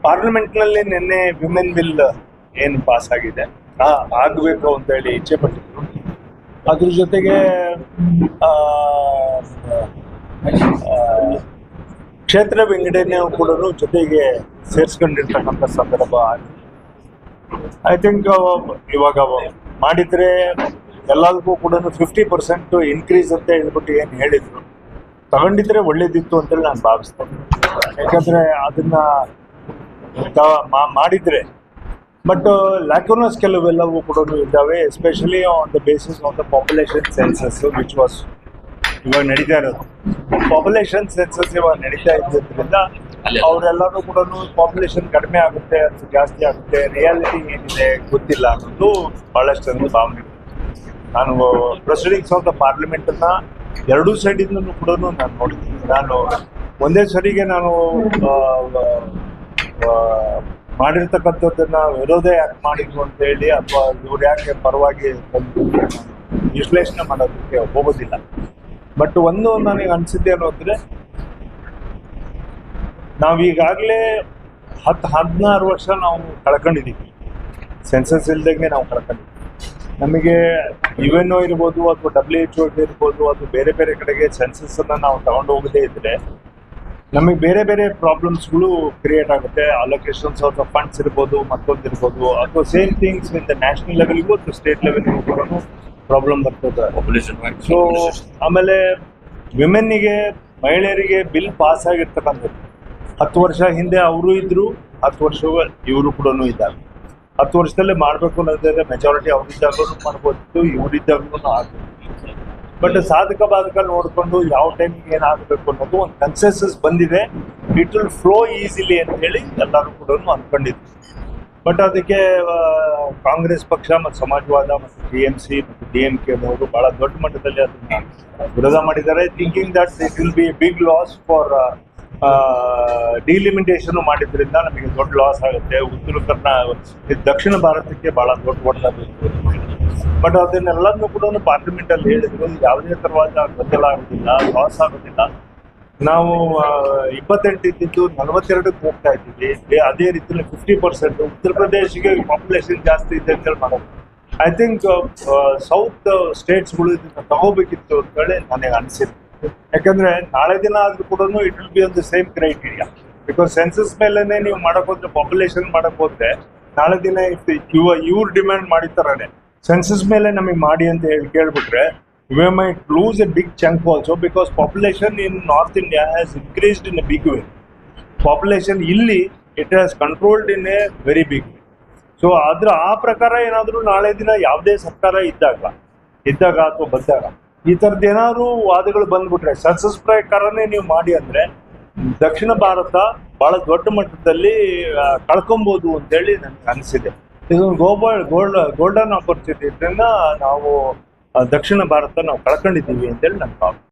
ಪಾರ್ಲಿಮೆಂಟ್ನಲ್ಲಿ ನಿನ್ನೆ women bill ಏನು pass ಆಗಿದೆ ಆಗಬೇಕು ಅಂತ ಹೇಳಿ ಇಚ್ಛೆ ಪಟ್ಟಿದ್ರು. ಅದ್ರ ಜೊತೆಗೆ ಕ್ಷೇತ್ರ ವಿಂಗಡಣೆ ಕೂಡ ಜೊತೆಗೆ ಸೇರಿಸ್ಕೊಂಡಿರ್ತಕ್ಕಂಥ ಸಂದರ್ಭ. ಐ ಥಿಂಕ್ ಇವಾಗ ಮಾಡಿದ್ರೆ ಎಲ್ಲದಕ್ಕೂ ಕೂಡ 50% ಇನ್ಕ್ರೀಸ್ ಅಂತ ಹೇಳ್ಬಿಟ್ಟು ಏನು ಹೇಳಿದ್ರು, ತಗೊಂಡಿದ್ರೆ ಒಳ್ಳೇದಿತ್ತು ಅಂತೇಳಿ ನಾನು ಭಾವಿಸ್ತೇನೆ. ಯಾಕಂದ್ರೆ ಅದನ್ನ ಮಾಡಿದ್ರೆ ಬಟ್ ಲ್ಯಾಕ್ಯೂನಸ್ ಕೆಲವೆಲ್ಲವೂ ಕೂಡ ಇದ್ದಾವೆ, especially on the basis of the population census which was ಇವಾಗ ನಡೀತಾ ಇರೋದು. ಪಾಪ್ಯುಲೇಷನ್ ಸೆನ್ಸಸ್ ಇವಾಗ ನಡೀತಾ ಇದ್ದರಿಂದ ಅವರೆಲ್ಲರೂ ಕೂಡ ಪಾಪ್ಯುಲೇಷನ್ ಕಡಿಮೆ ಆಗುತ್ತೆ ಅಥವಾ ಜಾಸ್ತಿ ಆಗುತ್ತೆ, ರಿಯಾಲಿಟಿ ಏನಿದೆ ಗೊತ್ತಿಲ್ಲ ಅನ್ನೋದು ಬಹಳಷ್ಟು ಭಾವನೆ. ನಾನು ಪ್ರೊಸೀಡಿಂಗ್ಸ್ ಆಫ್ ದ ಪಾರ್ಲಿಮೆಂಟನ್ನ ಎರಡೂ ಸೈಡಿಂದನೂ ಕೂಡ ನಾನು ನೋಡಿದ್ದೀನಿ. ನಾನು ಒಂದೇ ಸರಿಗೆ ನಾನು ಮಾಡಿರ್ತಕ್ಕಂಥದ್ದನ್ನ ವಿರೋಧ ಯಾಕೆ ಮಾಡಿದ್ರು ಅಂತ ಹೇಳಿ ಅಥವಾ ಇವ್ರು ಯಾಕೆ ಪರವಾಗಿ ವಿಶ್ಲೇಷಣೆ ಮಾಡೋದಕ್ಕೆ ಹೋಗೋದಿಲ್ಲ. ಬಟ್ ಒಂದು ನನಗೆ ಅನಿಸಿದ್ದೆ ಅನ್ನೋದ್ರೆ, ನಾವೀಗಾಗಲೇ 10-16 ವರ್ಷ ನಾವು ಕಳ್ಕೊಂಡಿದ್ದೀವಿ, ಸೆನ್ಸಸ್ ಇಲ್ದಂಗೆ ನಾವು ಕಳ್ಕೊಂಡಿದ್ದೀವಿ. ನಮಗೆ UNO ಇರ್ಬೋದು ಅಥವಾ WHO ಇರ್ಬೋದು ಅಥವಾ ಬೇರೆ ಬೇರೆ ಕಡೆಗೆ ಸೆನ್ಸಸ್ಸನ್ನು ನಾವು ತಗೊಂಡು ಹೋಗದೇ ಇದ್ರೆ ನಮಗೆ ಬೇರೆ ಬೇರೆ ಪ್ರಾಬ್ಲಮ್ಸ್ಗಳು ಕ್ರಿಯೇಟ್ ಆಗುತ್ತೆ. ಅಲೋಕೇಶನ್ಸ್ ಆಫ್ ದ ಫಂಡ್ಸ್ ಇರ್ಬೋದು, ಮತ್ತೊಂದು ಇರ್ಬೋದು, ಅಥವಾ same things in the national ಲೆವೆಲ್ಗೂ ಅಥವಾ ಸ್ಟೇಟ್ ಲೆವೆಲ್ಗೂ ಕೂಡ ಪ್ರಾಬ್ಲಮ್ ಬರ್ತದೆ. ಸೊ ಆಮೇಲೆ ವಿಮೆನ್ನಿಗೆ, ಮಹಿಳೆಯರಿಗೆ ಬಿಲ್ ಪಾಸ್ ಆಗಿರ್ತಕ್ಕಂಥದ್ದು 10 ವರ್ಷ ಹಿಂದೆ ಅವರು ಇದ್ರು, 10 ವರ್ಷ ಇವರು ಕೂಡ ಇದ್ದಾರೆ. 10 ವರ್ಷದಲ್ಲೇ ಮಾಡಬೇಕು ಅನ್ನೋದ್ರೆ ಮೆಜಾರಿಟಿ ಅವರಿದ್ದಾಗಲೂ ಮಾಡ್ಬೋದಿತ್ತು, ಇವರಿದ್ದಾಗಲೂ ಆಗ್ಬೋದು. ಬಟ್ ಸಾಧಕ ಬಾಧಕ ನೋಡಿಕೊಂಡು ಯಾವ ಟೈಮಿಗೆ ಏನಾಗಬೇಕು ಅನ್ನೋದು ಒಂದು ಕನ್ಸೆನ್ಸಸ್ ಬಂದಿದೆ. ಇಟ್ ವಿಲ್ ಫ್ಲೋ ಈಸಿಲಿ ಅಂತ ಹೇಳಿ ಎಲ್ಲರೂ ಕೂಡ ಅಂದ್ಕೊಂಡಿದ್ರು. ಬಟ್ ಅದಕ್ಕೆ ಕಾಂಗ್ರೆಸ್ ಪಕ್ಷ ಮತ್ತು ಸಮಾಜವಾದ ಮತ್ತು TMC ಮತ್ತು DMK ಅವರು ಬಹಳ ದೊಡ್ಡ ಮಟ್ಟದಲ್ಲಿ ಅದನ್ನ ವಿರೋಧ ಮಾಡಿದ್ದಾರೆ, thinking that it will be big loss for delimitation ಮಾಡಿದ್ರಿಂದ ನಮಗೆ ದೊಡ್ಡ ಲಾಸ್ ಆಗುತ್ತೆ. ದಕ್ಷಿಣ ಭಾರತಕ್ಕೆ ಬಹಳ ದೊಡ್ಡ ಒಟ್ಟಾಗುತ್ತೆ. ಬಟ್ ಅದನ್ನೆಲ್ಲದನ್ನು ಕೂಡ ಪಾರ್ಲಿಮೆಂಟ್ ಅಲ್ಲಿ ಹೇಳಿದ್ರು, ಯಾವುದೇ ತರವಾದ ಗೊಂದಲ ಆಗೋದಿಲ್ಲ, ಲಾಸ್ ಆಗೋದಿಲ್ಲ. ನಾವು 28 ಇದ್ದಿದ್ದು 42ಕ್ಕೆ ಹೋಗ್ತಾ ಇದ್ದೀವಿ. ಅದೇ ರೀತಿಯಲ್ಲಿ 50% ಉತ್ತರ ಪ್ರದೇಶಕ್ಕೆ ಪಾಪ್ಯುಲೇಷನ್ ಜಾಸ್ತಿ ಇದೆ ಅಂತ ಹೇಳಿ ಮಾಡೋದು. ಐ ಥಿಂಕ್ ಸೌತ್ ಸ್ಟೇಟ್ಸ್ಗಳು ಇದನ್ನ ತಗೋಬೇಕಿತ್ತು ಅಂತ ಹೇಳಿ ನನಗೆ ಅನಿಸಿತ್ತು. ಯಾಕಂದ್ರೆ ನಾಳೆ ದಿನ ಆದ್ರೂ ಕೂಡ it will be on the same criteria. Because census ಮೇಲೆನೆ ನೀವು ಮಾಡಕ್ ಹೋದ್ರೆ, ಪಾಪ್ಯುಲೇಷನ್ ಮಾಡಕ್ ಹೋದ್ರೆ, ನಾಳೆ ದಿನ ಇವ್ರು ಡಿಮ್ಯಾಂಡ್ ಮಾಡಿರ್ತಾರೆ ಸೆನ್ಸಸ್ ಮೇಲೆ ನಮಗೆ ಮಾಡಿ ಅಂತ ಹೇಳಿ ಕೇಳ್ಬಿಟ್ರೆ, we might lose a big chunk also because population in North India has increased in a big way. Population ಇಲ್ಲಿ it has controlled in a very big way. So ಆ ಪ್ರಕಾರ ಏನಾದರೂ ನಾಳೆ ದಿನ ಯಾವುದೇ ಸರ್ಕಾರ ಇದ್ದಾಗ ಅಥವಾ ಬಂದಾಗ ಈ ಥರದ್ದು ಏನಾದ್ರು ವಾದಗಳು ಬಂದ್ಬಿಟ್ರೆ, ಸೆನ್ಸಸ್ ಪ್ರಕಾರನೇ ನೀವು ಮಾಡಿ ಅಂದ್ರೆ ದಕ್ಷಿಣ ಭಾರತ ಬಹಳ ದೊಡ್ಡ ಮಟ್ಟದಲ್ಲಿ ಕಳ್ಕೊಬಹುದು ಅಂತೇಳಿ ನನಗೆ ಅನಿಸಿದೆ. ಇದೊಂದು ಗೋಲ್ಡನ್ ಆಪರ್ಚುನಿಟಿ. ಇದನ್ನ ನಾವು ದಕ್ಷಿಣ ಭಾರತ ನಾವು ಕಳ್ಕೊಂಡಿದ್ದೀವಿ ಅಂತೇಳಿ ನನ್ನ ಭಾವನೆ.